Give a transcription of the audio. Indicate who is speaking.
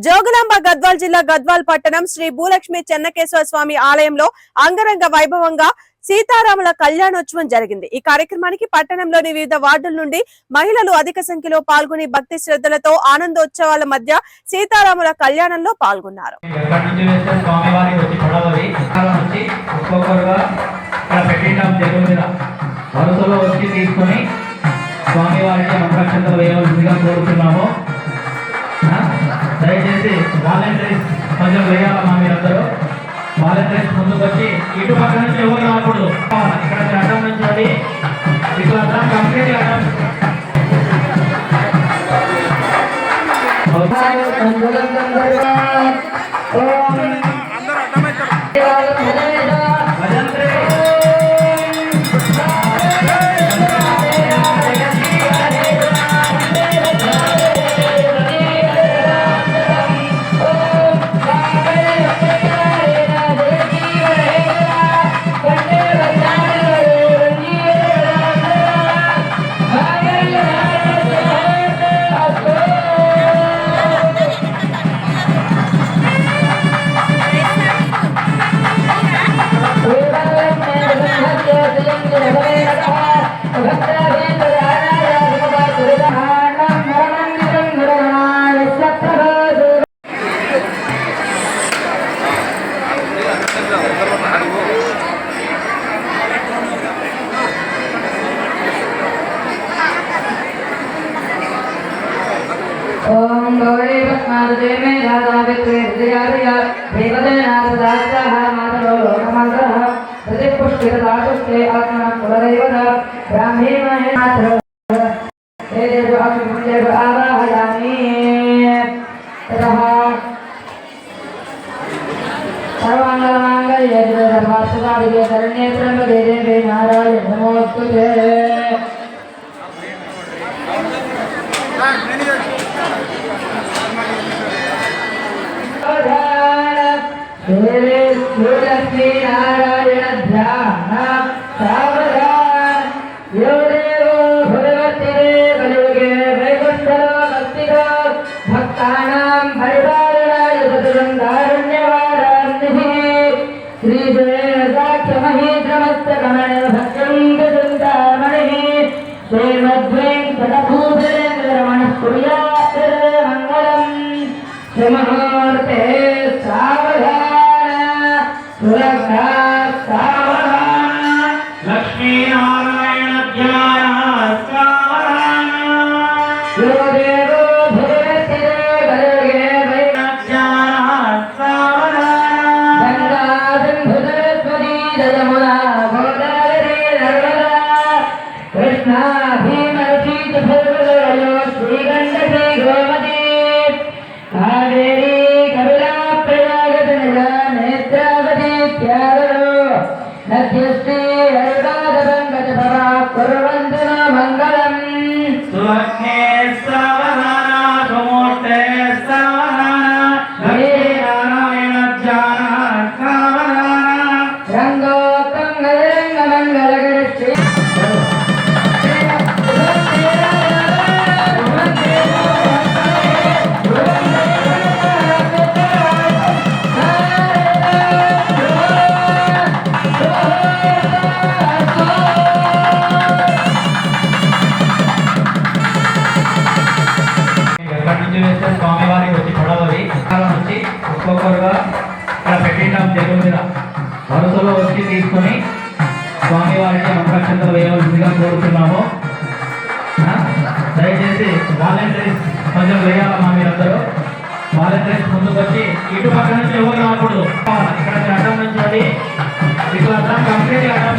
Speaker 1: జోగులాంబ గద్వాల్ జిల్లా గద్వాల్ పట్టణం శ్రీ భూలక్ష్మి చెన్నకేశ్వర స్వామి ఆలయంలో అంగరంగ వైభవంగా సీతారాముల కళ్యాణోత్సవం జరిగింది. ఈ కార్యక్రమానికి పట్టణంలోని వివిధ వార్డుల నుండి మహిళలు అధిక సంఖ్యలో పాల్గొని భక్తి శ్రద్ధలతో ఆనందోత్సవాల మధ్య సీతారాముల కళ్యాణంలో పాల్గొన్నారు.
Speaker 2: దయచేసి వాలంటీర్స్ కొంచెం వేయాలమ్మా. మీరందరూ వాలంటీర్స్ ముందుకు వచ్చి ఇటు పక్క నుంచి ఎవరు రాకూడదు. ఇక్కడ అడ్డం నుంచి ఇట్లా కంప్లీట్ అడ్డం
Speaker 3: ओम गौरी पद्मावती में राधा विक्रिया देवते नारदास्यः मातरो लोकमन्त्रः प्रतिपुष्टिरदातुस्ते आत्मनः कुलदैवतः ब्राह्मी महेन्द्रो तेजो अक्षुमुञ्जैव आवाहयामि ततः सर्वाङ्गलमाङ्गल्ये सर्वार्थसाधिके शरण्ये त्र्यम्बके देवे नारायणे नमोऽस्तुते. लक्ष्मी नारायण ध्यान सावधान यो देवो भगवते कलियुगे वैकुण्ठो भक्तिदो भक्तानां परिपालनाय सततंकारण्यवारान्निः श्रीजयसाख्यमहेन्द्रमस्तकमणे भक्तं गजन्तामणिः श्रीमद्वेङ्कटभूषणेन्द्ररमणः कुर्यात् मङ्गलम् श्रीमहार्ते
Speaker 2: लक्ष्मी नारायण ध्यान सावधान यो देवो भगवते कलियुगे वैकुण्ठं सावधान गंगा सिंधु सरस्वती यमुना गोदावरी नर्मदा कृष्णा भीमवती च फल्गुनी श्रीगण्डकी गोमती कावेरी कपिला प्रयागराज नेत्रावती त्यागरो नद्यश्री हरिपादपङ्कजभवा कुर्वन्तु नो मङ्गलम्. सुवर्णे सावधाना सुमूर्ते सावधाना लक्ष्मीनारायण ध्यान सावधाना रङ्गोत्तङ्गरङ्गमङ्गलगरिष्ठे స్వామివారి వచ్చి పడవది వచ్చి ఒక్కొక్కరుగా ఇక్కడ పెట్టింటాం చెరువు మీద వరుసలో వచ్చి తీసుకొని స్వామివారికి మంత్రాక్షంతలు వేయవలసిందిగా కోరుతున్నాము. దయచేసి వాలంటీర్స్ కొంచెం వేయాలమ్మా. మీరందరూ వాలంటీర్స్ ముందుకు వచ్చి ఇటు పక్క నుంచి ఎవరు రాకూడదు. ఇక్కడ అడ్డం నుంచి ఇట్లా కంప్లీట్ అడ్డం